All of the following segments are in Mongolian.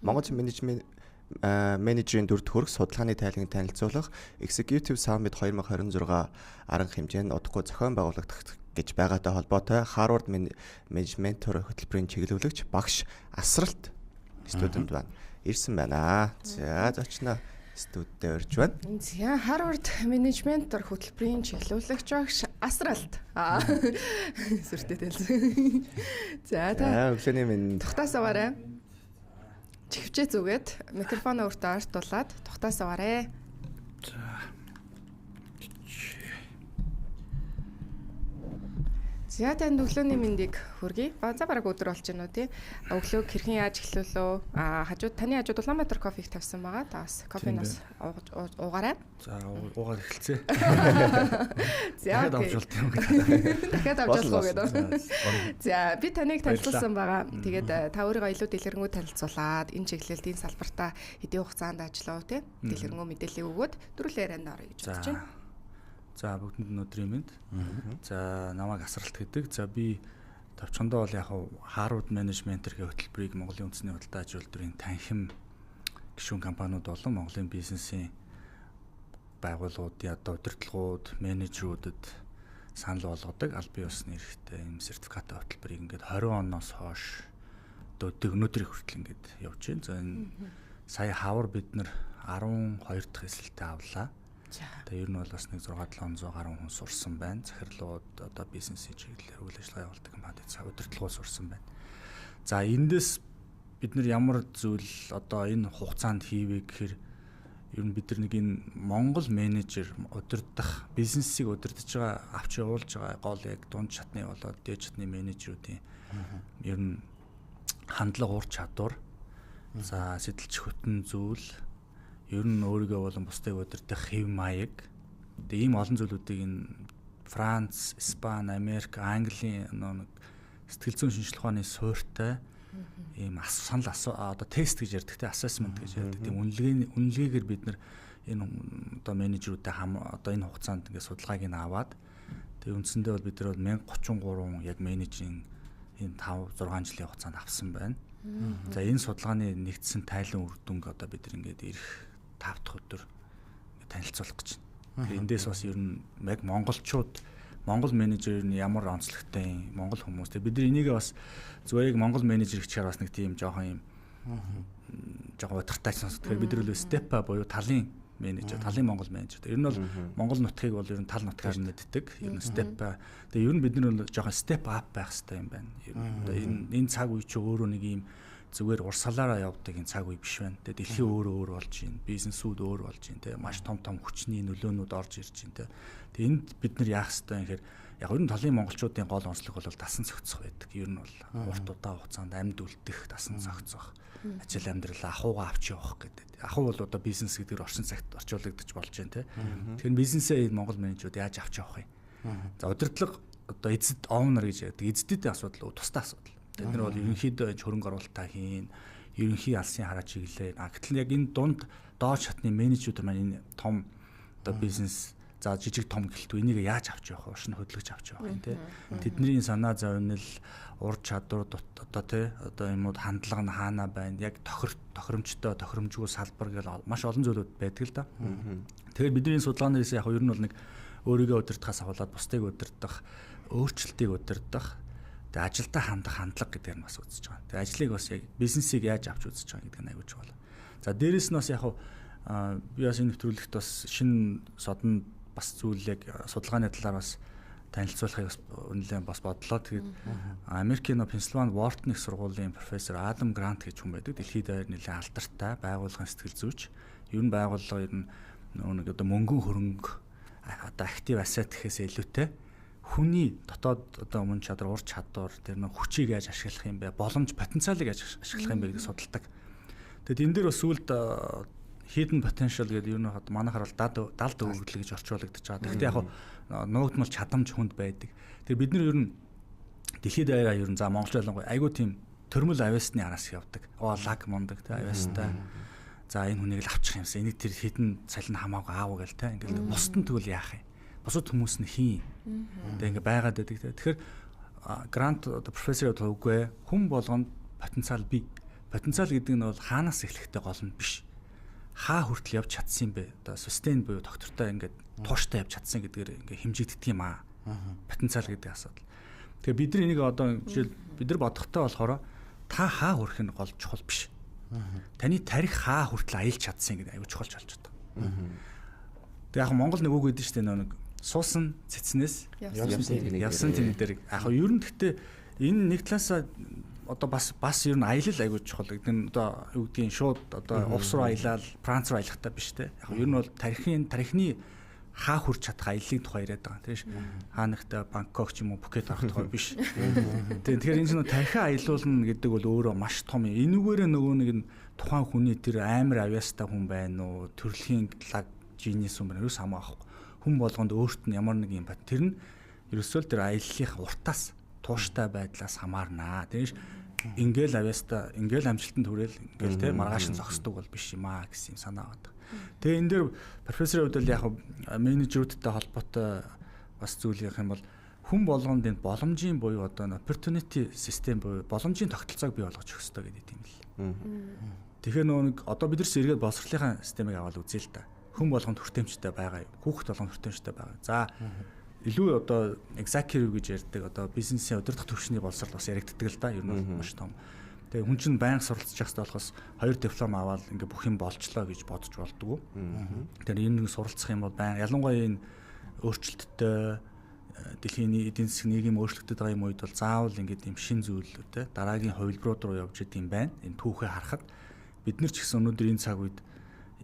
Монгол менежерийн дүрд хүрэх судалгааны тайланг танилцуулах Executive Summit 2026 арга хэмжээнд удахгүй зохион байгуулагдах гэж байгаатай холбоотой Harvard Mentor хөтөлбөрийн чиглүүлэгч багш Асралт студент байна. Ирсэн байна. За зочноо студидд орж байна. За Harvard Mentor хөтөлбөрийн чиглүүлэгч багш Асралт. Сүртэй хэлсэн. За та өглөөний минь тухтаасаваарай. Чихвчээ зүгээд микрофоноо өөртөө артуулаад тухтаасаваарай. За танд өглөөний мэндийг хүргэе. За бараг өдөр болж байна уу тий. Өглөөг хэрхэн яаж эхлүүлөө? Хажууд таны хажууд Улаанбаатар кофег тавьсан байгаа. Таас кофенаас уугаарай. За уугаар эхэлцээ. За дахиад авч болох гэдэг. За би таныг танилцуулсан байгаа. Тэгээд та өөрийгөө илүү дэлгэрэнгүй танилцуулаад энэ чиглэлд энэ салбартаа хэдийн хугацаанд ажиллав тий. Дэлгэрэнгүй мэдээлэл өгөөд дөрвөлээ ярианд орё гэж бодож байна. За бүгдэнд өнөөдрийн мэнд. За намайг Асралт гэдэг. За би товчхондоо бол яг Harvard Mentor гэх хөтөлбөрийг Монголын үндэсний худалдаа аж үйлдвэрийн танхим гишүүн компаниуд болон Монголын бизнесийн байгууллагуудын одоо удирдлагууд, менежерүүдэд санал болгодог аль бие усны эрхтэй юм сертификаттай хөтөлбөрийг ингээд 20 оноос хойш өнөөдрийн хүртэл ингээд явж байна. За энэ сая хавар бид нар 12 дахь эсэлтээ авлаа. Тэгээ ер нь бол бас 6-700 гаруй хүн сурсан байна. Захирлууд одоо бизнесийн чиглэлээр үйл ажиллагаа явуулдаг компанид удирдлагууд сурсан байна. За эндээс бид нар ямар зүйл одоо энэ хугацаанд хийвэ гэхээр ер нь бид нар нэг энэ Монгол менежер удирдах бизнесийг удирдах байгаа авч явуулж байгаа гол яг дунд шатны болоод дээд шатны менежерүүдийн ер нь хандлага ур чадвар за сэтэлч хөтөн зүйл ер нь өөрийгөө болон бусдыг удирдах хэв маяг. Тэгээ ийм олон зүйлүүдийг энэ Франц, Испани, Америк, Английн нэг сэтгэл зүйн шинжилгээ ухааны суурьтай ийм санал одоо тест гэж ярьдаг те assessment гэж ярьдаг. Тийм үнэлгээгээр бид нар энэ одоо менежерүүдэд одоо энэ хугацаанд ингээд судалгааг нь аваад тэгээ үндсэндээ бол бид нар 1033 яг менежерийн энэ 5-6 жилийн хугацаанд авсан байна. За энэ судалгааны нэгдсэн тайлан үр дүнг одоо бид нар ингээд ирэх 5 дахь өдөр танилцуулах гэж байна. Эндээс бас ер нь яг монголчууд Монгол менежер нь ямар онцлогтой юм Монгол хүмүүс. Тэгээ бид нар энийг бас зүгээр яг Монгол менежер гэхээр бас нэг тийм жоохон удиртай сонсдог. Тэгэхээр бид нар л степа буюу талын менежер, талын Монгол менежер. Ер нь бол Монгол нутгийг бол ер нь тал нутгаар мэддэг. Ер нь степа. Тэгээ ер нь бид нар жоохон степ ап байх хэрэгтэй юм байна. Ер нь энэ цаг үе чи өөрөө нэг юм зүгээр урсгалаараа явдаг энэ цаг үе биш байна. Тэгээ дэлхий өөр болж байна. Бизнесүүд өөр болж байна. Тэгээ маш том хүчний нөлөөнүүд орж ирж байна. Тэгээ энд бид нар яах ёстой юм гэхээр яг ер нь талын монголчуудын гол онцлог бол дасан зохицох байдаг. Ер нь бол урт удаа хугацаанд амьд үлдэх, дасан зохицох, ажил амьдралаа ахуугаа авч явах гэдэг. Ахуу бол одоо бизнес гэдэг орчин цагт орчуулагдаж болж байна. Тэгэхээр бизнесээ Монгол менежерүүд яаж авч явах юм? За удирдлага одоо эзэд оунер гэж ярьдаг. Эздэдийн асуудал тусдаа асуудал. Бид нар бол ерөнхийдөө хөрөнгө оруулалтаа хийн, ерөнхий алсын хараа чиглэлээ. Гэтэл яг энэ дунд доод шатны менежерүүд маань энэ том одоо бизнес за жижиг том гэлтүү энийг яаж авч явах вэ? Шин хөдөлгөж авч явах юм те. Тэдний санаа зовнил, ур чадвар одоо те одоо юмуд хандлага нь хаана байна? Яг тохиромжтой, тохиромжгүй салбар гэл маш олон зүйлүүд байдаг л да. Тэгэхээр бидний судалгаанаас яг ер нь бол нэг өөрийгөө удирдахаас аваад бусдыг удирдах, өөрчлөлтийг удирдах тэгээ ажилдаа хандах хандлага гэдэг нь бас үзэж байгаа. Тэгээ ажлыг бас яг бизнесийг яаж авч үзэж байгаа гэдэг нь аягүй чухал. За дээрэс нь бас яг би бас энэ нэвтрүүлэгт бас шинэ содон бас зүйл яг судалгааны талаар бас танилцуулахыг бас үнэлэн бас бодлоо. Тэгээд Америкийн Пенсильвани Wharton их сургуулийн профессор Адам Грант гэж хүн байдаг. Дэлхийд даяар нэлээд алдартай байгууллагын сэтгэл зүйч. Ер нь байгууллага ер нь нэг одоо мөнгөн хөрөнгө одоо актив ассет гэхээс илүүтэй хүний дотоод одоо мөн чадвар, ур чадвар, тэр нэг хүчийг яаж ашиглах юм бэ? Боломж, потенциалыг яаж ашиглах юм бэ гэдгийг судалдаг. Тэгэд энэ дээр бас сүлд hidden potential гэдэг юу нэг манайхаар бол далд өгөгдөл гэж орчуулагдаж байгаа. Тэгэхдээ яг нуугдмал чадамж хүнд байдаг. Тэгээ бид нар ер нь дэлхийд даяараа ер нь за Монгол ялангуяа айгүй тийм төрмөл авиасны араас явдаг. Лаг мундаг те авиастай. За энэ хүнийг л авчих юмсан. Энийг тэр хідэн цалин хамаагүй аав гэл те. Ингээл бусдын тэгвэл яах юм? Бусад хүмүүс нь хийн. Тэгээ ингээ байгаад байдаг те. Тэгэхээр грант одоо профессор үгүй хүн болгонд потенциал бий. потенциал гэдэг нь бол хаанаас эхлэхтэй гол нь биш. Хаа хүртэл явж чадсан юм бэ? Одоо sustain буюу доктортой ингээд тууштай явж чадсан гэдгээр ингээд хэмжигддэг юм аа. Потенциал гэдэг асуудал. Тэгээ бид нар энийг одоо жишээл бид нар бодохтой болохоор та хаа хүрэх нь гол чухал биш. Таны тарих хаа хүртэл аялж чадсан гэдэг аюул чухалж болж байна. Тэгээ яг Монгол нэг үг гэдэг чинь нэг суусан цэцнээс явсан тэн дээр яг ер нь гэхдээ энэ нэг талаасаа одоо бас ер нь аялал аюул чухал гэдэг нь одоо юу гэдгийг шууд одоо увс руу аялал Франц руу аялахтай биш те. Яг ер нь бол тарихны хаа хүрч чадах аяллаа тухай яриад байгаа. Тэрш хаанахтай Бангкок ч юм уу Пхукет авах тухай биш. Тэгэхээр энэ чинь тархиа аялуулна гэдэг бол өөрөө маш том юм. Энүүгээрээ нөгөө нэг тухайн хүний тэр амар авьяастай хүн байна уу, төрөлхийн лаг жинис юм байна. Юус хамаахгүй. Хүн болгонд өөрт нь ямар нэг юм бат. Тэр нь ерөөсөө тэр аяллалынх уртаас тууштай байдлаас хамаарнаа. Тэрш ингээл авьяастай, ингээл амжилтанд хүрээл ингээл те маргааш нь зогсдог бол биш юм аа гэсэн юм санаа байна. Тэгээ энэ дээр профессорын хувьд яг менежерүүдтэй холбоотой бас зүйл ярих юм бол хүн болгонд энэ боломжийн буюу одоо opportunity system буюу боломжийн тогтолцоог бий болгож өгөх хэрэгтэй гэдэг юм л. Тэгэхээр нөгөө нэг одоо бид нар сэргээд боловсролынхаа системийг аваад үзье л да. Хүн болгонд хүртээмжтэй байгаа юм. Хүүхэд болгонд хүртээмжтэй байгаа. За илүү одоо executive гэж ярьдаг одоо бизнесийн удирдах төвшний боловсрол бас яригддаг л да. Ер нь маш том. Тэгээ хүн чинь байнга суралцж явах хэрэгтэй болохоос 2 диплом аваад ингээ бүх юм болчлоо гэж бодож болдгоо. Тэгэхээр энэ нэг суралцах юм бол байнга ялангуяа энэ өөрчлөлттэй дэлхийн эдийн засгийн нийгэм өөрчлөгдөж байгаа юм үед бол заавал ингээд юм шин зүйлүүдтэй дараагийн хувилбарууд руу явж идэм юм байна. Энэ түүхээ харахад бид нар ч гэсэн өнөөдөр энэ цаг үед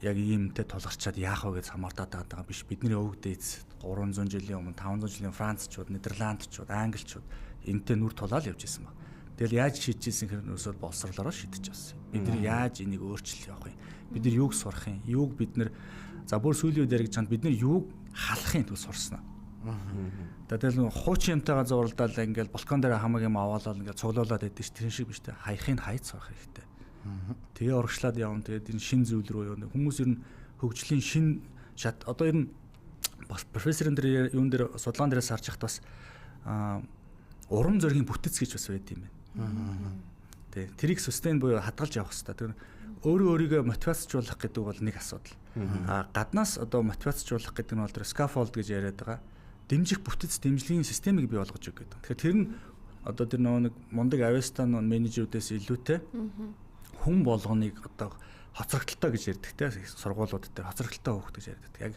яг иймтэй тулгарчаад яах вэ гэж хамаардаад байгаа биш. Бидний өвөг дээдс 300 жилийн өмнө 500 жилийн Францчууд, Нидерландчууд, Англичууд энэтэй нүр тулаал явж исэн баг. Тэгэл яаж шийдчихсэн хэрэг нөөсөө боловсрлороо шийдэж авсан. Бид нар яаж энийг өөрчилж явах юм? Бид нар юуг сурах юм? Юуг бид нар за бүр сүүлийн үед яригч чанд бид нар юуг халахын тул сурсан аа. Тэгэл хуучин юмтайгаа зурлалдаа ингээл балкон дээр хамаг юм аваалал ингээл цуглуулад байдсан ш тэрэн шиг биш тэ. Хаяхын хайц сурах хэрэгтэй. Тэгээ урагшлаад явна. Тэгээд энэ шин зүйл рүү явна. Хүмүүс ер нь хөгжлийн шин шат одоо ер нь бас профессорын дээр юун дээр судалгаан дээрээс харж хахад бас урам зоригийн бүтэц гэж бас байд юм байна. Тэг. Тэрийг sustain буюу хадгалж явах хэрэгтэй. Тэр өөрөө өөрийгөө мотивацжуулах гэдэг бол нэг асуудал. Гаднаас одоо мотивацжуулах гэдэг нь бол тэр scaffold гэж яриад байгаа. Дэмжих бүтэц дэмжлэгийн системийг бий болгож өгөх гэдэг. Тэгэхээр тэр нь одоо тэр нэг мундаг авьяастан менежерүүдээс илүүтэй хүн болгоныг одоо хоцрогдолтой гэж ярьдаг те сургуулиуд дээр хоцрогдолтой хөөх гэж ярьдаг. Яг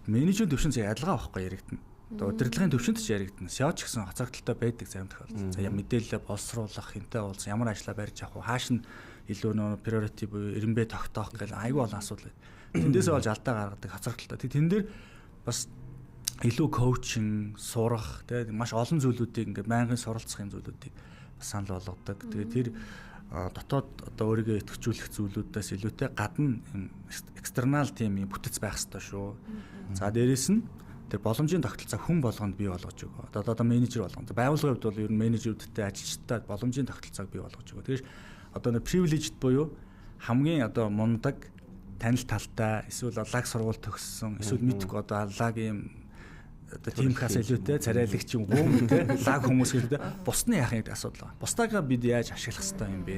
менежмент төвшинч ялгаа байхгүй яригдана. Одоо удирдлагын төвшөнд ч яригдана. SEO ч гэсэн хоцрогдолтой байдаг зарим тохиолдолд. За мэдээлэл боловсруулах, хинтээ уулзсан ямар ажилла барьж авах уу, хааш нь илүү нөө priority буюу эренбэ тогтоох гэл айгүй олон асуудал байна. Тэндээсээ болж алдаа гаргадаг хоцрогдолтой. Тэн дээр бас илүү коучинг, сурах, тэгээ маш олон зүйлүүдийг ингээд байнгын суралцах юм зүйлүүдийг бас санал болгодог. Тэгээ тэр дотоод одоо өөрийгөө идэвхжүүлэх зүйлүүдээс илүүтэй гадна external team бүтэц байх хэрэгтэй шүү. За дээрэс нь тэр боломжийн тогтолцоо хүн болгонд бий болгож өгөө. Одоо менежер болгонд. Байгууллагын хувьд бол ер нь менежерүүдтэй ажилчтай боломжийн тогтолцоог бий болгож өгөө. Тэгэхээр одоо нэг privileged буюу хамгийн одоо мундаг танил талтай эсвэл лаг сургууль төгссөн эсвэл мэдгүй одоо лаг юм одоо тим хас илүүтэй царайлагч юм уу те лаг хүмүүс гэдэг бусны яах гэдэг асуудал байна. Бусдаагаа бид яаж ашиглах хэрэгтэй юм бэ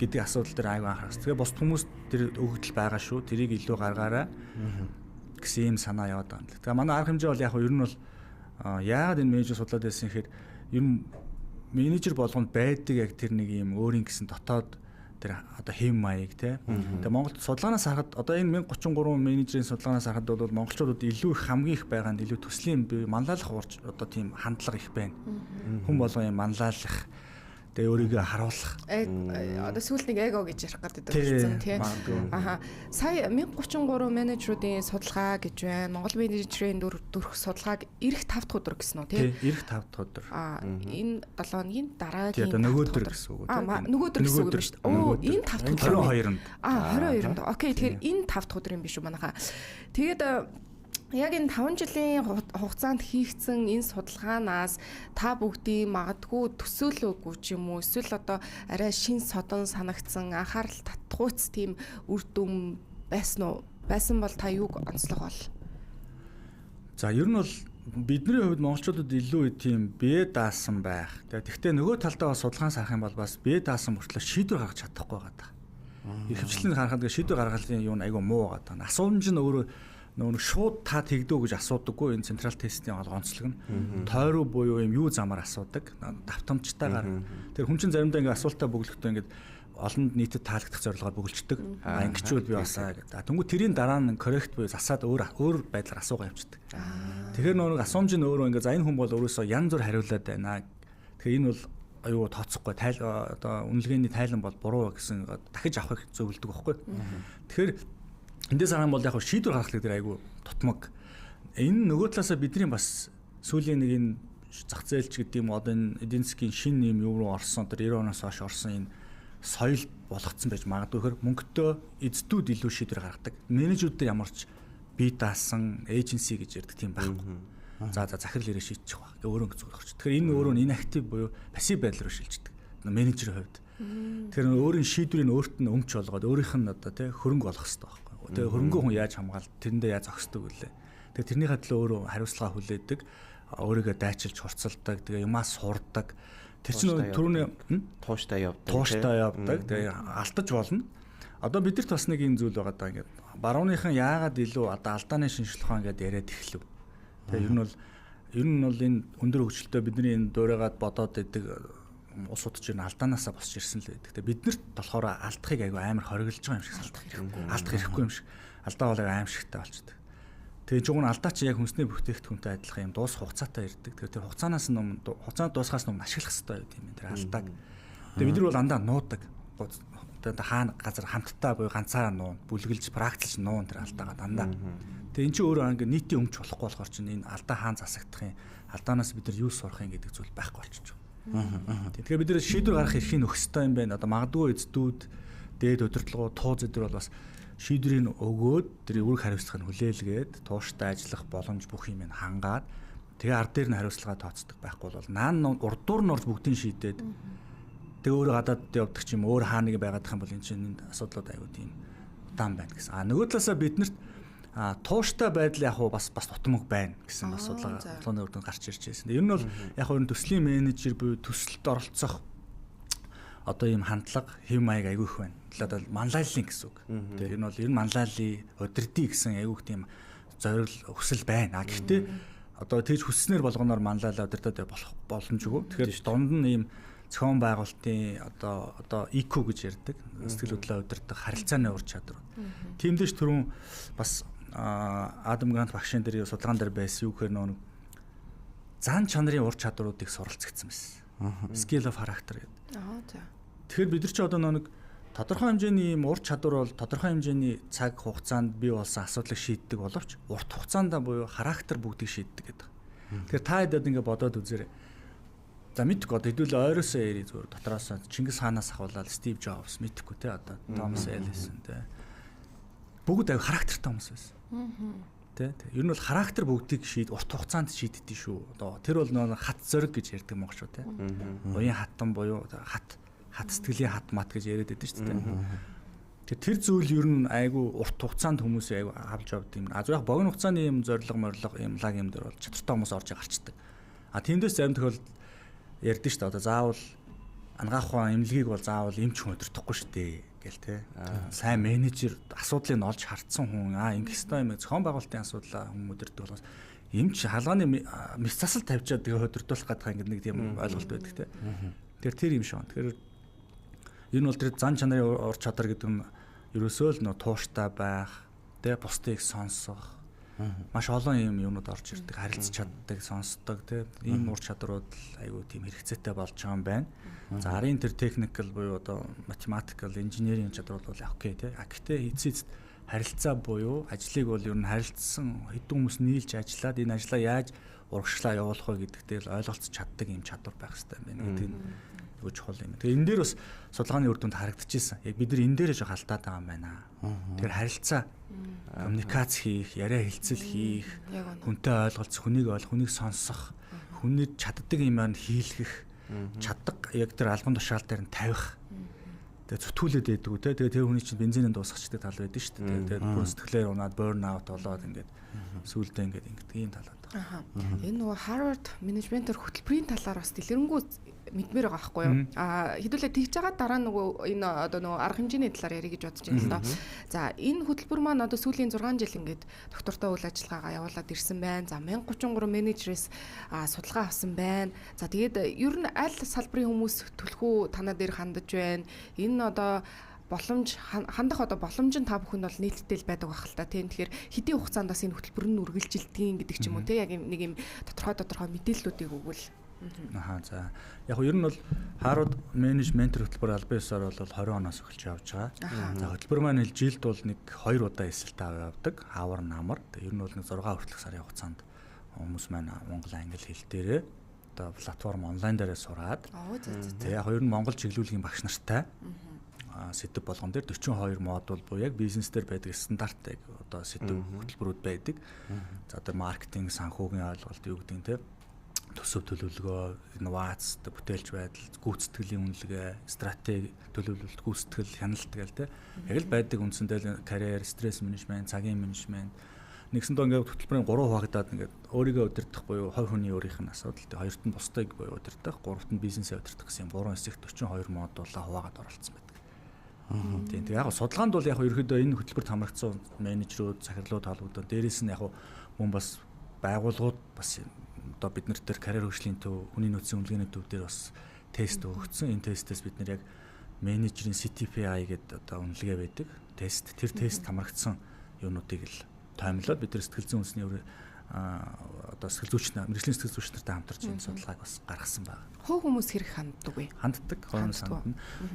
гэдэг асуудал дээр аяг анхаарах. Тэгээ бусд хүмүүс тэр өгөгдөл байгаа шүү. Тэрийг илүү гаргаараа гэсэн юм санаа яваад байна. Тэгээ манай арга хэмжээ бол яг нь ер нь бол яагаад энэ менежер судлаад байсан гэхээр ер нь менежер болгонд байдаг яг тэр нэг юм өөрийн гэсэн дотоод тэр одоо хэм маяг те. Тэгээ Монголд судалгаанаас харахад одоо энэ 1033 менежерийн судалгаанаас харахад бол монголчуудад илүү их хамгийн их байгаа нь илүү төслийн бие манлайлах урж одоо тийм хандлага их байна. Хүн болгоо юм манлайлах тэгээ өөрийгөө харуулах. Одоо сүүлд нэг эго гэж ярих гэдэг болсон тий. Аха. Сая 1033 менежерүүдийн судалгаа гэж байна. Монгол менежерийн дөрөх судалгааг ирэх 5 дахь өдөр гэсэн үү тий? Тий, ирэх 5 дахь өдөр. Энэ 7 хоногийн дараагийн тий одоо нөгөөдөр гэсэн үг үү? Нөгөөдөр гэсэн үг юм шүү дээ. Оо, энэ 5 дахь өдөр. 22-нд. 22-нд. Окей, тэгэхээр энэ 5 дахь өдөр юм биш үү манайхаа. Тэгээд яг энэ 5 жилийн хугацаанд хийгдсэн энэ судалгаанаас та бүгдийн магадгүй төсөөлөөгүй ч юм уу эсвэл одоо арай шин содон санагдсан анхаарал татгууц тийм үр дүн байсан уу? Байсан бол та юуг онцлог бол? За ер нь бол бидний хувьд монголчуудад илүү тийм бие даасан байх. Тэгэхдээ нөгөө талдаа бас судалгаанаас харах юм бол бас бие даасан мөртлөө шийдвэр гаргаж чадахгүй байгаа. Ихэвчлэн харахад шийдвэр гаргалын юу аягүй муу байгаа. Асуумж нь нөгөө шууд та тэгдөө гэж асуудаггүй. Энэ централ тестийн онцлог нь тойруу буюу юм юу замаар асуудаг. Давтамжтайгаар. Тэр хүн чинь заримдаа ингээ асуултаа бөглөхдөө ингээ олонд нийтэд таалагдах зорилгоор бөглөждөг. Ингэчүүл би басаа гэдэг. Тэнгүү тэрийн дараа нь коррект буюу засаад өөр байдлаар асуугаа явчихдаг. Тэгэхээр нөгөө асуумж нь өөрөө ингээ за энэ хүн бол өөрөөсөө янз бүр хариулаад байна. Тэгэхээр энэ бол аюу тооцохгүй одоо үнэлгээний тайлан бол буруу гэсэн дахиж авахыг зөвлөдөг байхгүй. Тэгэхээр эндээс харах бол яг шийдвэр гаргахлаа дээр аюу тутмаг. Энэ нөгөө талаасаа бидний бас сүүлийн нэг энэ зах зээлч гэдэг юм одоо энэ эдийн засгийн шинэ юм юу руу орсон тэр 90 оноос хойш орсон энэ соёл болгоцсон байж магадгүй хэр мөнгөтэй эздүүд илүү шийдвэр гаргадаг. Менежерүүд дээр ямарч бие даасан эйженси гэж ярьдаг тийм байхгүй. За захирал ирээ шийдчих баг. Өөрөө зүгээр орч. Тэгэхээр энэ өөрөө инактив буюу пассив байдлаар шилждэг. Менежерийн хувьд. Тэгэхээр өөрийн шийдвэрийг өөрт нь өмч болгоод өөрийнх нь одоо тий хөрөнгө олох хэрэгтэй байхгүй. Тэгээ хөрөнгөө хүн яаж хамгаалт тэрэндээ яаж зогсдог вүлээ. Тэгээ тэрний хадлаа өөрөө хариуцлага хүлээдэг, өөрийгөө дайчилж хурцалдаг, тэгээ юмас сурдаг. Тэр чинь түрүүний тууштай явдаг. Тэгээ алдаж болно. Одоо бидэрт бас нэг юм зүйл байгаа даа ингээд барууныхан яагаад илүү одоо алдааны шинжилгээ ухаан гэдээ яриад эхлэв. Тэгээ ер нь бол энэ өндөр хөгжилтэй бидний энэ дуурайгаад бодоод идэг улсууд чинь алдаанасаа босч ирсэн л байдаг. Тэгээ биднэрт болохоор алдахыг айгүй амар хориглож байгаа юм шиг санагдав. Алдах хэрэггүй юм шиг. Алдаа бол аимшигтай болчихдог. Тэгээ чугун алдаа чи яг хүнсний бүтээгдэхүүнтэй адилхан юм дуус хугацаатай ирдэг. Тэгээ тэр хугацаанаас өмнө хугацаанд дуусгаас өмнө ашиглах хэрэгтэй байт юм тэр алдааг. Тэгээ бид нар бол андаа нуудаг. Одоо хаана газар хамтдаа буюу ганцаараа нуун, бүлгэлж практикч нуун тэр алдаагаа дандаа. Тэгээ эн чинь өөрөө ингээ нийтийн өмч болохгүй болохоор чинь энэ алдаа хаан засагдах юм, алдаанаас бид нар юу сурах юм гэдэг зүйл байхгүй болчихж байгаа. Тэгэхээр бид нар шийдвэр гаргах эрхийг өгөх хэрэгтэй юм байна. Одоо магадгүй эздүүд, дээд удирдлагууд, туу зэдэр бол бас шийдвэрийг өгөөд тэр үүрэг хариуцлагыг хүлээлгээд тууштай ажиллах боломж бүх юм хангаад тэгээ ард дээр нь хариуцлага тооцдог байхгүй бол наан урдуур нь орж бүгдийг шийдээд тэгээ өөрөө гадаад явдаг ч юм өөр хааныг байгаадах юм бол энэ чинь асуудлууд аюу тийм удаан байна гэсэн. Нөгөө талаасаа биднэрт тууштай байдал яг бас тутмаг байна гэсэн асуудлын үрдүнд гарч ирж байсан. Ер нь бол яг энэ төслийн менежер буюу төсөлд оролцох одоо ийм хандлага хэв маяг аягүй их байна. Одоо манлайлалын гэсэн үг. Тэгээ энэ бол ер нь манлайлалын удирдий гэсэн аягүй тийм зориг хүсэл байна. Гэхдээ одоо тэгж хүссэнээр болгоноор манлайлал удирдаад болох боломжгүй. Тэгэхээр дунд нь ийм зохион байгуулалтын одоо EQ гэж ярьдаг. Сэтгэл хөдлөлөө удирдах харилцааны ур чадвар. Тиймдээш түрүүн бас Адам Грант багшийн дээр судалгаан дээр байсан юу гэхээр нэг зан чанарын ур чадваруудыг суралцагдсан байсан. Skill of character гэдэг. Тэгэхээр бид нар ч одоо нэг тодорхой хэмжээний юм ур чадвар бол тодорхой хэмжээний цаг хугацаанд бий болсон асуудлыг шийддэг боловч урт хугацаанд буюу характер бүгдийг шийддэг гэдэг. Тэгэхээр та хэд ингэ бодоод үзээрэй. За мэдгүй одоо хэдүүл ойроосоо яри зүгээр дотроос Чингис хаанаас ахуулаад Стив Джобс мэдгүй те одоо Томас Эллисон те бүгд аяг характертай хүмүүс байсан. Тэ ер нь бол характер бүгдийг урт хугацаанд шийддэг шүү. Одоо тэр бол нөө хат зориг гэж ярьдаг монголчууд те. Уян хатан буюу хат сэтгэлийн хат мат гэж яриад байдаг шүү дээ. Тэр зүйл ер нь айгүй урт хугацаанд хүмүүс айгүй авч явдаг юм. Яг богино хугацааны юм зориг юм лаг юм дээр бол чадвартай хүмүүс орж гарчдаг. Тиймдээс зарим тохиолдолд ярьдэн шүү дээ. Одоо заавал ангаахуй эмнэлгийг бол заавал эмч хүн өдөртөхгүй шүү дээ гэл те. Сайн менежер асуудлыг олж хартсан хүн ингэх ёстой юм. Зохион байгуулалтын асуудлаа хүн өдөртөг болохоос эмч хаалганы мэс засал тавьчаад тэгээ өдөртүүлэх гэдэг ингээд нэг тийм ойлголт байдаг те. Тэр юм шүү. Тэгэхээр энэ бол тэр зан чанарын ур чадвар гэдэг нь ерөөсөө л нөө тууштай байх, тэ бусдыг сонсох маш олон юмнууд орж ирдэг, харилцаж чаддаг, сонсдог тийм ийм ур чадрууд айгүй тийм хэрэгцээтэй болж байгаа юм байна. За арын тэр техникл буюу одоо математикал, инженерийн чадрууд бол окей тийм. Гэхдээ эцэст харилцаа буюу ажлыг бол ер нь харилцсан хэдэн хүмүүс нийлж ажиллаад энэ ажлаа яаж урагшлаа явуулах вэ гэдэгтэй л ойлголцож чаддаг юм чадвар байх хэрэгтэй юм байна. Тийм үгүй чухал юм. Тэгээ энэ дээр бас судалгааны үр дүнд харагдчихсан. Яг бид нар энэ дээрээ жоо алдаад байгаа юм байна. Тэгэхээр харилцаа, коммуникац хийх, яриа хэлцэл хийх, хүнтэй ойлголцох, хүнийг сонсох, хүний чаддаг юм аа хийлгэх, чаддаг яг тэр албан тушаал дээр нь тавих. Тэгээ зүтгүүлээд байдаг үү те. Тэгээ тэр хүний чинь бензинийн дуусгачдаг тал байдаг шүү дээ. Тэгээ бүр сэтгэлээр унаад burn out болоод ингээд сүүлдээ ингээд ийм тал байдаг. Энэ нөгөө Harvard менежментээр хөтөлбөрийн талаар бас дэлгэрэнгүй мэдмээр байгаа байхгүй юу? Хэдүүлээ тэгж байгаа дараа нөгөө энэ одоо нөгөө арга хэмжээний талаар ярих гэж бодож байна л доо. За энэ хөтөлбөр маань одоо сүүлийн 6 жил ингээд доктортой үйл ажиллагаагаа явуулаад ирсэн байна. За 1033 менежерээс судалгаа авсан байна. За тэгээд ер нь аль салбарын хүмүүс төлхөө танаа дээр хандаж байна. Энэ одоо боломж хандах одоо боломж нь та бүхэнд бол нийлдээл байдаг байх л та тийм. Тэгэхээр хэдийн хугацаанд бас энэ хөтөлбөр нь үргэлжилдэг гэдэг ч юм уу тийм. Яг нэг юм тодорхой мэдээллүүдийг өгвөл. За яг нь ер нь бол Harvard менежмент хөтөлбөр албан ёсоор бол 20 оноос эхэлж явж байгаа. За хөтөлбөр маань жилд бол нэг 2 удаа эсэлт авдаг. Хавар намар. Тэгээ ер нь бол нэг 6 хүртэлх сарын хугацаанд хүмүүс маань монгол англи хэл дээрээ одоо платформ онлайн дээрээ сураад. Тэгээ яг ер нь монгол чиглүүлгийн багш нартай сэдв болгон дээр 42 модуль буюу яг бизнес дээр байдаг стандарттай одоо сэдв хөтөлбөрүүд байдаг. За одоо маркетинг, санхүүгийн ойлголт юу гэдэг нь те төсөв төлөвлөгөө, инновац, бүтээлч байдал, гүйцэтгэлийн үнэлгээ, стратеги, төлөвлөлт, гүйцэтгэл, хяналт гээл те. Яг л байдаг үндсэндээ карьер, стресс менежмент, цагийн менежмент нэгсэндээ ингээд хөтөлбөрийн 3 хуваагдаад ингээд өөрийгөө удирдах буюу хувь хүний өөрийнх нь асуудал, хоёрт нь бусдыг буюу удирдах, гуравт нь бизнесээ удирдах гэсэн 3 хэсэгт 42 модулаа хуваагаад оролцсон байдаг. Тийм. Тэгээ яг судалгаанд бол яг ерөөдөө энэ хөтөлбөрт хамрагдсан менежерүүд, захирлууд холбогдсон. Дээрээс нь яг мөн бас байгууллагууд бас одоо бид нар дээр карьер хөгжлийн төв, хүний нөөцийн үнэлгээний төв дээр бас тест өгөгдсөн. Энэ тестээс бид нар яг менежерийн CTPI гэдэг одоо үнэлгээ байдаг. Тест, тэр тест хамрагдсан юунуудыг л таймлаад бид нар сэтгэл зүйн үндэсний одоо сэтгэл зүйч мэргэжлийн сэтгэл зүйч нартай хамтарч энэ судалгааг бас гаргасан байна. Хувь хүмүүс хэрэг ханддаг вэ? Ханддаг.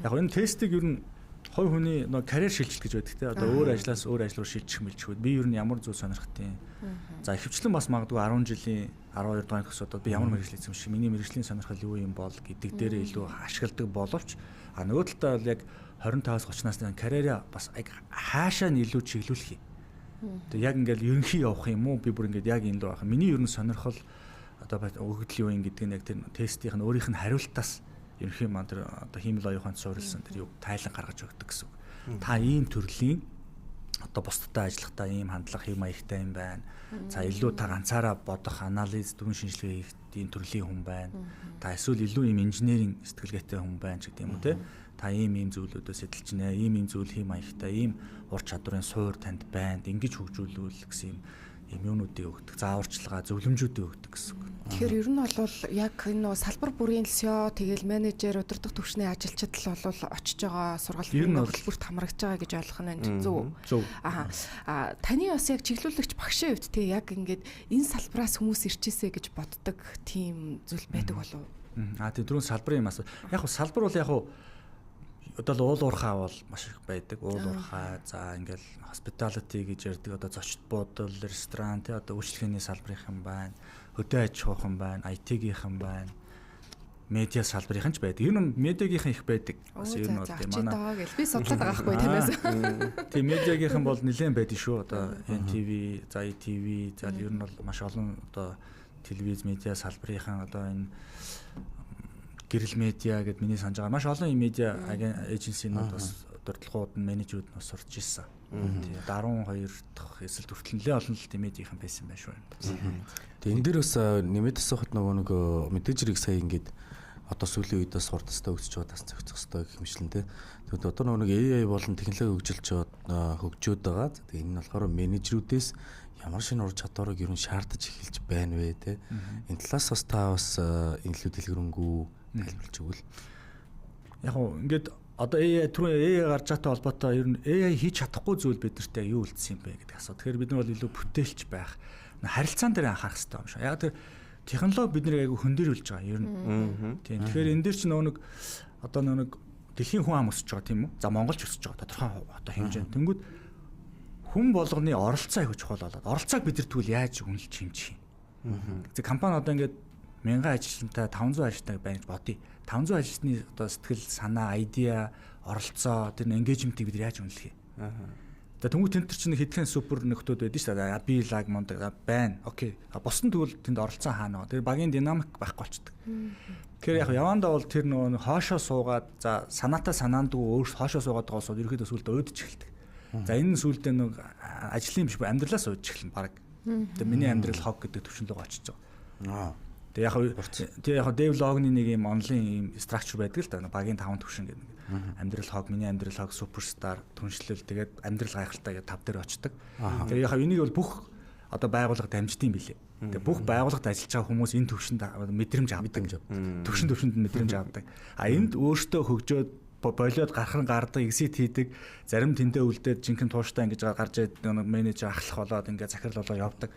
Яг энэ тестийг ер нь хувь хүний нөгөө карьер шилжилт гэж байдаг те. Одоо өөр ажлаас өөр ажил руу шилжих мэлжихүүд би ер нь ямар зүйл сонирхтیں۔ За ихэвчлэн бас магадгүй 10 жилийн 12 дугаар төгсөд би ямар мэргэжил эзэмших, миний мэргэжлийн сонирхол юу юм бол гэдэг дээрээ илүү ашигладаг боловч нөгөө талдаа бол яг 25-аас 30-наас карьераа бас хаашаа нь илүү чиглүүлэх юм. Тэг яг ингээл ерөнхий явах юм уу? Би бүр ингээд яг энэ рүү авах. Миний ер нь сонирхол одоо өгөгдөл юу юм гэдэг нь яг тэр тестийнх нь өөрийнх нь хариултаас ерөнхий маань тэр одоо хиймэл оюуханд суурилсан тэр юу тайлан гаргаж өгдөг гэсэн үг. Та ийм төрлийн одоо бусдтай ажиллахдаа ийм хандлага хэм маягтай юм байна. За илүү та ганцаараа бодох, анализ, дүрм шинжилгээ хийх ийм төрлийн хүн байна. Та эсвэл илүү ийм инженерийн сэтгэлгээтэй хүн байна ч гэдэг юм уу те. Та ийм зүйлүүдээс эдэлж нэ, ийм зүйл хэм маягтай, ийм ур чадварын суур танд байна. Ингэж хөгжүүлвэл гэсэн ийм юмнуудыг өгдөг. Зааварчилгаа, зөвлөмжүүдийг өгдөг гэсэн үг. Тэгэхээр ер нь бол яг энэ салбар бүрийн SEO тэгэл менежер удирдах төвчний ажилчид л бол очиж байгаа сургалтын хөтөлбөрт хамрагдж байгаа гэж ойлгох нь зөв. Зөв. Таны бас яг чиглүүлэгч багшийн хувьд те яг ингээд энэ салбараас хүмүүс ирчээсэ гэж боддог тийм зүйл байдаг болов уу? Тийм дөрөв салбарын юм асуу. Яг салбар бол яг одоо уул уурхай бол маш их байдаг. Уул уурхай, за ингээл hospitality гэж ярьдаг одоо зочд буудал, ресторан, тэ одоо үйлчлэгээний салбарынхан байна. Хөдөө аж ахуйхан байна, IT-гийнхэн байна. Медиа салбарынхан ч байдаг. Ер нь медиагийнхэн их байдаг. Бас ер нь бол тийм манай би судлаад байгаа байхгүй танаас. Тийм медиагийнхэн бол нэлээд байдаг шүү. Одоо NTV, за ITV, за ер нь бол маш олон одоо телевиз медиа салбарынхан одоо энэ гэрэл медиа гэд миний санаж байгаа. Маш олон медиа эйженсинууд бас дурдлагууд нь менежерүүд нь бас сурч ирсэн. Тийм 12 дахь эсвэл хүртэл нэлээд олон л медиахан байсан байх шүү. Тэгээ энэ дээр бас нэмээд асуухад нөгөө мэдээж хэрэг сая ингээд одоо сүүлийн үед бас сурд тастай өгсөж байгаа, тас зохицох хэрэгтэй гэх юмшлэн тий. Тэгвэл одоо нөгөө AI болон технологи хөгжөөд байгаа. Тэгээ энэ нь болохоор менежерүүдээс ямар шинэ ур чадварыг ер нь шаардаж эхэлж байна вэ тий. Энэ талаас бас та бас илүү дэлгэрэнгүй тайлбарлаж өгвөл. Яг ингээд одоо AI гарч байгаатай холбоотой ер нь AI хийж чадахгүй зүйл биднэртэй юу үлдсэн юм бэ гэдэг асуу. Тэгэхээр бид нар бол илүү бүтээлч байх, харилцаан дээр анхаарах хэрэгтэй юм шиг. Яг тэр технологи биднийг айгүй хөндөрүүлж байгаа ер нь. Тийм. Тэгэхээр энэ дээр чи нэг одоо нэг дэлхийн хүн ам өсөж байгаа тийм үү? За Монголч өсөж байгаа тодорхой одоо хэмжээнд. Тэнгүүд хүн болгоны оролцоо айгүй чухал болоод оролцоог бид нар тэгвэл яаж үнэлж хэмжих юм? Тэг компани одоо ингээд 1000 ажилтнтай 500 ажилтнтай байна гэж бодъё. 500 ажилтны одоо сэтгэл, санаа, идея, оролцоо, тэр engagement-ийг бид яаж үнэлэх юм? Тэнгуү тентэр чинь хэдхэн супер нөхдүүд байдаг шүү дээ. Би лаг мондаг байна. Окей. Босдон тэгвэл тэнд оролцсон хаана. Тэр багийн динамик байхгүй болчдөг. Тэгэхээр яг явандаа бол тэр нөгөө хоошоо суугаад за санаатаа санаандгүй өөр хоошоо суугаад байгаа улсууд ерөөхдөө сүлдө өөдөж эхэлдэг. За энэ сүлдээ нэг ажлын биш амьдралаас өөдөж эхэлнэ баг. Тэгээ миний амьдрал хог гэдэг төвшин рүү очиж байгаа. Тэгээ яг Дэв Логны нэг юм онлайн юм структур байдаг л да. Багийн 5 төвшин гэдэг. Амьдрал хог, миний амьдрал хог, суперстар, түншлэл тэгээд амьдрал гайхалтай гэдэг 5 дээр очдог. Тэгээ яг энийг бол бүх одоо байгууллага дамждсан билээ. Тэгээ бүх байгууллагад ажиллаж байгаа хүмүүс энэ төвшөнд мэдрэмж авдаг. Төвшөнд мэдрэмж авдаг. Энд өөртөө хөгжөөд болоод гардаг, exit хийдэг, зарим тэндээ үлдээд жинхэнэ тууштай ингэж гарч ирээд менежер ахлах болоод ингээ захирал болоо явдаг.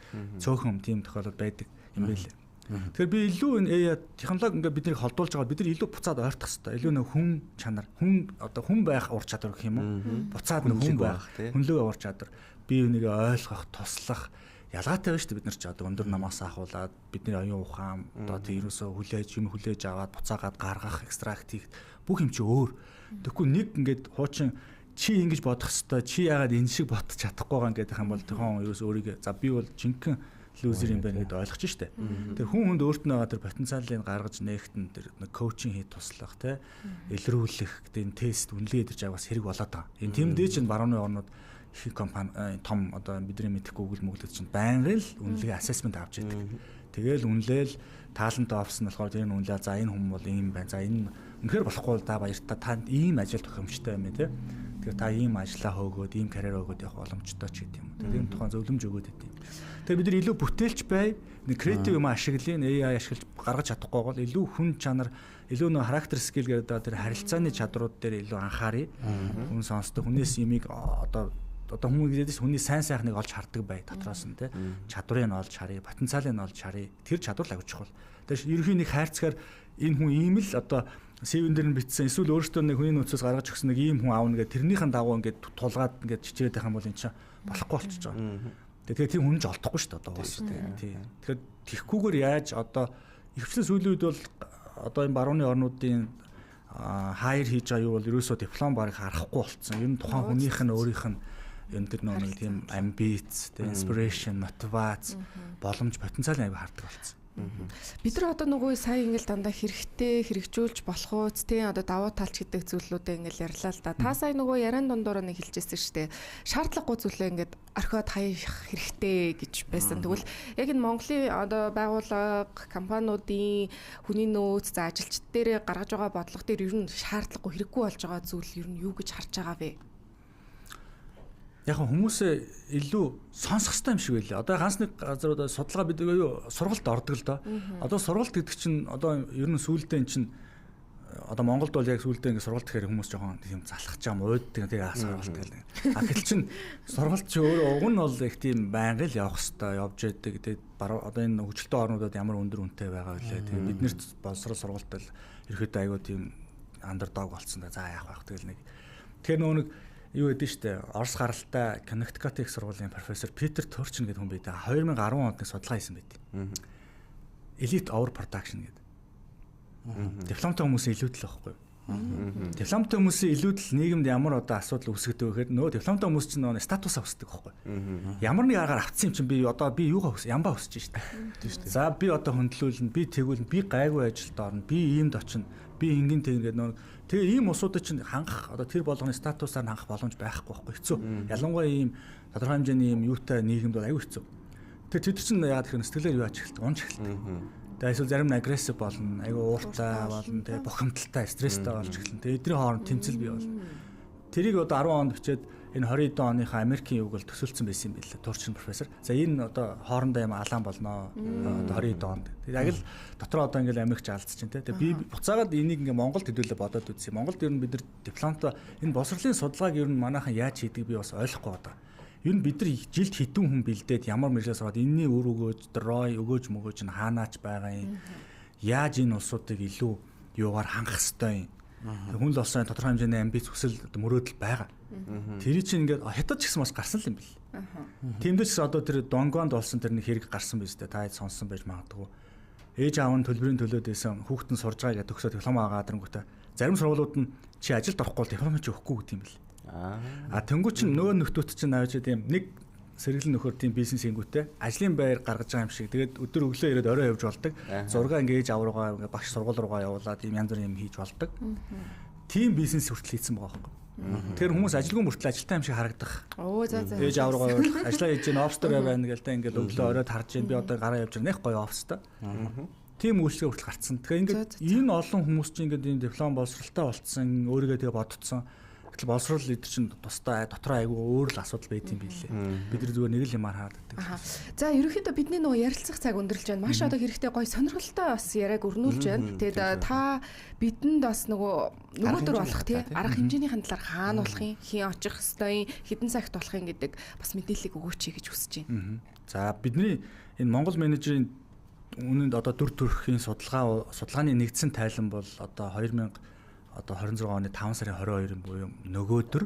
Цөөхөн тийм тохиолдол байдаг юм билээ. Тэгэхээр би илүү энэ AI технологи ингээ биднийг холдуулж байгаа бид нар илүү буцаад ойртох хэрэгтэй. Илүү нэг хүн чанар, хүн байх ур чадвар гэх юм уу? Буцаад нэг хүн байх, хүнлэг ур чадвар. Би энийг ойлгох, туслах ялгаатай байна шүү дээ бид нар ч одоо өндөр намаас ахуулаад бидний оюун ухаан одоо ерөөсөө хүлээж аваад буцаагаад гаргах, экстракт хийх бүх юм чи өөр. Тэгэхгүй нэг ингээд хуучин чи ингэж бодох хэвээр чи яагаад энэ шиг бодож чадахгүй байгаа гэдэг юм бол төхөн ерөөсөө өөрийгөө за би бол жинхэнэ лузер юм байна гэдээ ойлгож штэ. Тэр хүн хүнд өөртөө байгаа тэр потенциалыг гаргаж нэхтэн тэр коучинг хийж туслах те илрүүлэх гэдэг энэ тест үнэлгээ идэрч аваас хэрэг болоод байгаа. Энэ тэмдээ чинь барууны орнууд их компани том одоо бидний мэдэх Google мөглөд чинь байнгын л үнэлгээ assessment авч яадаг. Тэгэл үнэлээл талент офс нь болохоор тэр үнэлээ за энэ хүн бол ийм байна. За энэ үнэхээр болохгүй та баяртай та ийм ажил тохиомжтой юм те. Тэгэхээр та ийм ажлаа хөөгөөд ийм карьер хөөгөөд явах боломжтой ч гэдэг юм. Тэр тухайн зөвлөмж өгөөд идэв. Тэгээ бид нар илүү бүтээлч бай, нэг креатив юм ашиглая, AI ашиглаж гаргаж чадахгүй бол илүү хүн чанар, илүү нөө характер скил гэдэг тэр харилцааны чадрууд дээр илүү анхаарыг. Хүн сонсдог, хүнээс имийг одоо хүмүүс гэдэг хүний сайн сайхныг олж хардаг бай дотроос нь те. Чадварыг нь олж харъя, потенциалыг нь олж харъя. Тэр чадвар л агуулж чухал. Тэгэхээр ерөнхийн нэг хайрцгаар энэ хүн ийм л одоо CV-н дээр нь бичсэн эсвэл өөрөөсөө нэг хүний нөөцөөс гаргаж өгсөн нэг ийм хүн аавна гэдэг тэрнийхэн дагуу ингээд тулгаад ингээд чичрээд байх юм бол энэ чинь болохгүй болчихж байгаа. Тэгэхээр тийм хүн ч олдохгүй шүү дээ одоо бас тийм. Тэгэхээр тэгхгүйгээр яаж одоо ихвчлэн сүүлийн үед бол одоо энэ барууны орнуудын хайр хийж байгаа юу бол ерөөсөө диплом барыг харахгүй болцсон. Ер нь тухайн хүнийх нь өөрийнх нь энэ тэр нэг тийм амбиц, инспирэшн, мотивац, боломж, потенциал аяг хардаг болцсон. Бид нар одоо нөгөө сая ингээл дандаа хэрэгтэй хэрэгжүүлж болох ууц тийм одоо давуу талч гэдэг зүйлүүдээ ингээл ярьлаа л да. Та сая нөгөө яриан дундуур нэг хэлжсэн шүү дээ. Шаардлагагүй зүйлээ ингээд орхиод хаях хэрэгтэй гэж байсан. Тэгвэл яг энэ Монголын одоо байгууллага, компаниудын хүний нөөц за ажилчид дээр гаргаж байгаа бодлого дээр ер нь шаардлагагүй хэрэггүй болж байгаа зүйл ер нь юу гэж харж байгаа вэ? Яг хүмүүсээ илүү сонсох хэрэгтэй юм шиг байлээ. Одоо ганц нэг газар судалгаа бид юу сургалт ордог л доо. Одоо сургалт гэдэг чинь одоо ер нь сүүлдээ эн чинь одоо Монголд бол яг сүүлдээ ингэ сургалт гэхээр хүмүүс жоохон тийм залхаж байгаа мууддаг тэгээ сургалт гэдэг. Гэтэл чинь сургалт чи өөрөө уг нь бол их тийм байнга л явах хэрэгтэй явж яадаг. Тэгээд одоо энэ хөгжилтэй орнуудад ямар өндөр үнэтэй байгаа вэ? Тэгээд биднэрт боловсрол сургалт л ерөөхдөө айгүй тийм андердог болцсон да. За яах вэ? Тэгэл нэг тэр нэг юу гэдэг штэ Орос гаралтай Connecticut их сургуулийн профессор Питер Торчин гэдэг хүн байдаг. 2010 онд нэг судалгаа хийсэн байдаг. Elite Over Production гэдэг. Дипломтой хүмүүсийн илүүдэл байхгүй юу? Дипломтой хүмүүсийн илүүдэл нийгэмд ямар одоо асуудал үүсгэдэг вэ гэхээр нөгөө дипломтой хүмүүс чинь нөгөө статусаа хүсдэг байхгүй юу? Ямар нэг аргаар авцсан юм чинь би одоо би юугаа хүс ямбаа хүсэж штэ. За би одоо хөндлүүлнэ, би тэгүүлнэ, би гайгүй ажилд орно, би иймд очино, би ингэн тэгээд нөгөө тэгээ ийм усуудад чинь хангах одоо тэр болгоны статусаар хангах боломж байхгүй байхгүй хэцүү. Ялангуяа ийм тодорхой хэмжээний ийм юутай нийгэмд бол аюу хэцүү. Тэр чинь яагаад гэхээр сэтгэлээр юу ач эхэлдэг, унж эхэлдэг. Тэгээ эсвэл зарим нь агрессив болно, аюу ууртай болно, тэгээ бухимдалтай, стресстэй болж эхэлнэ. Тэгээ эдний хооронд тэмцэл бий болно. Тэрийг одоо 10 онд бичээд энэ 20 оныхаа Америкийн юуг бол төсөөлсөн байсан юм билээ. Турчин профессор. За энэ одоо хоорондоо юм алаан болноо. Одоо 20 онд. Тэгээ яг л дотроо одоо ингээл Америкч алдчих чинь те. Тэгээ би буцаагаад энийг ингээ Монголд хөдөлөө бодоод үзье. Монголд ер нь бид нар дипломтой энэ боловсролын судалгааг ер нь манайхан яаж хийдэг би бас ойлгохгүй одоо. Ер нь бид нар жилд хитэн хүн бэлдээд ямар мэржлээс ороод энэний өр өгөөж, дрой өгөөж мөгөөж нь хаанаач байгаа юм. Яаж энэ улсуудыг илүү юугаар хангах ёстой юм. Хүн л олсон тодорхой хэмжээний амбиц хүсэл мөрөөдөл байгаа. Тэр чинь ингээд хятад ч гэсэн бас гарсан л юм бэл. Тиймдээ ч одоо тэр Донгонд болсон тэр нэг хэрэг гарсан биз дээ. Та сонсон байж магадгүй. Ээж аав нь төлбөрийн төлөөд байсан хүүхэд нь сурж байгаа гэдэг төгсөө диплом аваад ирэнгүүтээ зарим сургуулиуд нь чи ажилд орохгүй бол диплом ч өгөхгүй гэдэг юм бэл. Тэнгуү чинь нөгөө нөхдүүд чинь аваад тийм нэг сэргэлэн нөхөр тийм бизнес хийнгүүтээ ажлын байр гаргаж байгаа юм шиг. Тэгээд өдөр өглөө ирээд орой явж болдог. Зураг ингээд авруугаа ингээд багш сургууль руугаа явуулаад ийм янз бүрийн юм хийж болдог. Тийм бизнес хүртэл хийсэн байгаа байхгүй. Тэгэхээр хүмүүс ажилгүй мөртлөө ажилтаа юм шиг харагдах. Ээж авруугаа явуулах, ажиллаа хийж гэн офстер байна гээл та ингээд өглөө оройд харж гэн би одоо гараа явж байгаа нэх гоё офстой. Тийм үйлчлэгээ хүртэл гарцсан. Тэгэхээр ингээд энэ олон хүмүүс чинь ингээд ийм диплом боловсралтай болцсон, өөрийгөө тэгээ бодцсон. Гэтэл боловсрал лидер чинь тусдаа дотроо айгүй өөр л асуудал байт юм билээ. Бид нар зүгээр нэг л юмар хаад байдаг. За ерөнхийдөө бидний нөгөө ярилцах цаг өндөрлж байна. Маш одоо хэрэгтэй гоё сонирхолтой бас яриаг өрнүүлж байна. Тэгээд та бидэнд бас нөгөөдөр болох тий арга хэмжээний талаар хаана болохын, хийн очих ёстой, хэдэн цагт болохын гэдэг бас мэдээллийг өгөөч гэж хүсэж байна. За бидний энэ Монгол менежерийн үнэнд одоо дүр төрхийн судалгааны нэгдсэн тайлан бол одоо 26 оны 5 сарын 22-нд буюу нөгөөдөр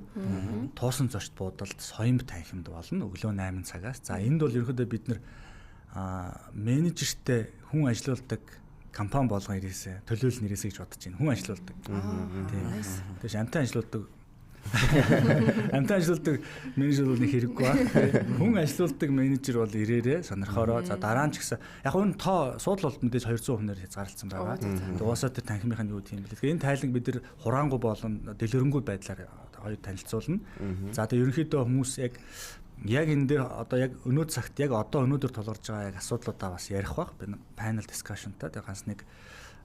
туусан зочд буудалд соёмб танхимд болно өглөө 8 цагаас. За энд бол ерөнхийдөө бид нэр менежертэй хүн ажилуулдаг компани болгон ирээсээ төлөөлөл нэрээсээ гэж бодож байна. Хүн ажилуулдаг. Тийм. Тэгэхээр амтан ажилуулдаг амтан ажилуулдаг менежер бол нэг хэрэггүй ба. Хүн ажилуулдаг менежер бол ирээрээ сонирхороо. За дараа нь ч гэсэн яг энэ тоо суудлал бол мэдээж 200%-аар хязгаарлагдсан байгаа. Угаасаа тэр танхимынхаа юу тийм бэлээ. Энэ тайланг бид нар хураангуй болон дэлгэрэнгүй байдлаар хоёр танилцуулна. За тэгээ ерөнхийдөө хүмүүс яг энэ дээр одоо яг өнөө цагт яг одоо өнөөдөр тулгарч байгаа яг асуудлуудаа бас ярих бах. Би panel discussion-тай тэгээ ганц нэг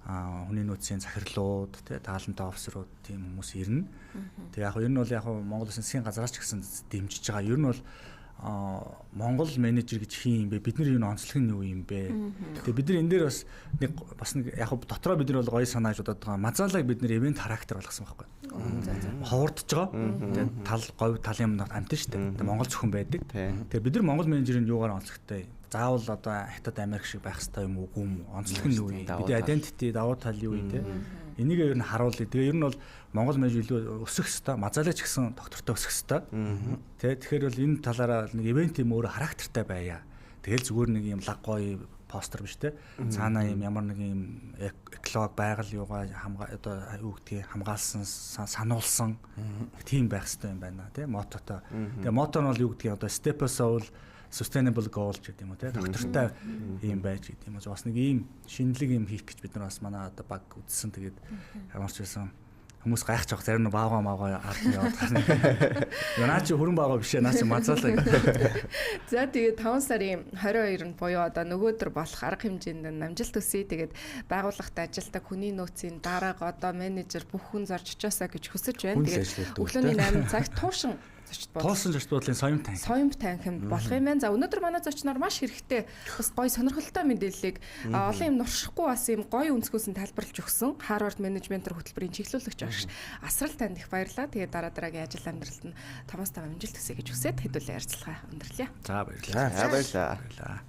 хүний нөөцийн захирлууд тий таалантай офисерууд тийм хүмүүс ирнэ. Тэгээ яг энэ бол яг Монгол Улсын засгийн газраас ч гэсэн дэмжиж байгаа. Ер нь бол Монгол менежер гэж хин юм бэ? Бидний энэ онцлог нь юу юм бэ? Тэгээ бид нар энэ дээр бас нэг яг дотроо бид нар бол гоё санааж удаад байгаа. Мазаалаг бид нар ивент характер болгосон байхгүй. Ховордож байгаа. Тэгээ тал говь талын юм амтэн шүү дээ. Монгол зөвхөн байдаг. Тэгээ бид нар Монгол менежерийн юугаар онцлогтой? Заавал одоо Хятад Америк шиг байх хэрэгтэй юм уу юм уу? Онцлог нь юу юм? Бидний identity давуу тал юу юм те? Энийг ер нь харуулъя. Тэгээ ер нь бол Монгол менежер илүү өсөх хэвээр, мазаалагч гэсэн доктортой өсөх хэвээр. Тэ тэгэхээр бол энэ талаараа нэг ивент юм өөрөө характертай байя. Тэгэл зүгээр нэг юм лаг гоё постэр биш те. Цаанаа юм ямар нэг юм эклог байгаль юугаа одоо юу гэдгийг хамгаалсан, сануулсан тийм байх хэрэгтэй юм байна те. Мотото. Тэгээ мото нь бол юу гэдгийг одоо step-осоо бол sustainable goal гэдэг юм уу те доктортой юм байж гэдэг юм уу бас нэг ийм шинэлэг юм хийх гэж бид нар бас манай одоо баг үзсэн тэгээд ямар ч байсан хүмүүс гайхаж байгаа зарим нь баага ард нь яваад гарна. Наа чи хөрөн баага биш ээ наа чи мазаалаа гэдэг. За тэгээд 5 сарын 22-нд буюу одоо нөгөөдөр болох арга хэмжээнд намжилт төсөй тэгээд байгууллагатай ажилтдаг хүний нөөцийн дарга одоо менежер бүх хүн зорж очиосаа гэж хүсэж байна. Тэгээд өглөөний 8 цагт туушин Тоосон зочд буудлын соёмб танхимд болох юм байна. За өнөөдөр манай зочноор маш хэрэгтэй бас гоё сонирхолтой мэдээллийг олон юм нуршихгүй бас юм гоё өнцгөөс нь тайлбарлаж өгсөн. Harvard Management хөтөлбөрийн чиглүүлэгч багш Асрал танд их баярлалаа. Тэгээд дараа дараагийн ажил амьдралд нь Томас Тав амжилт төсөй гэж хүсээд хэдүүлээ ярилцлага өндөрлөе. За баярлалаа. Баярлалаа.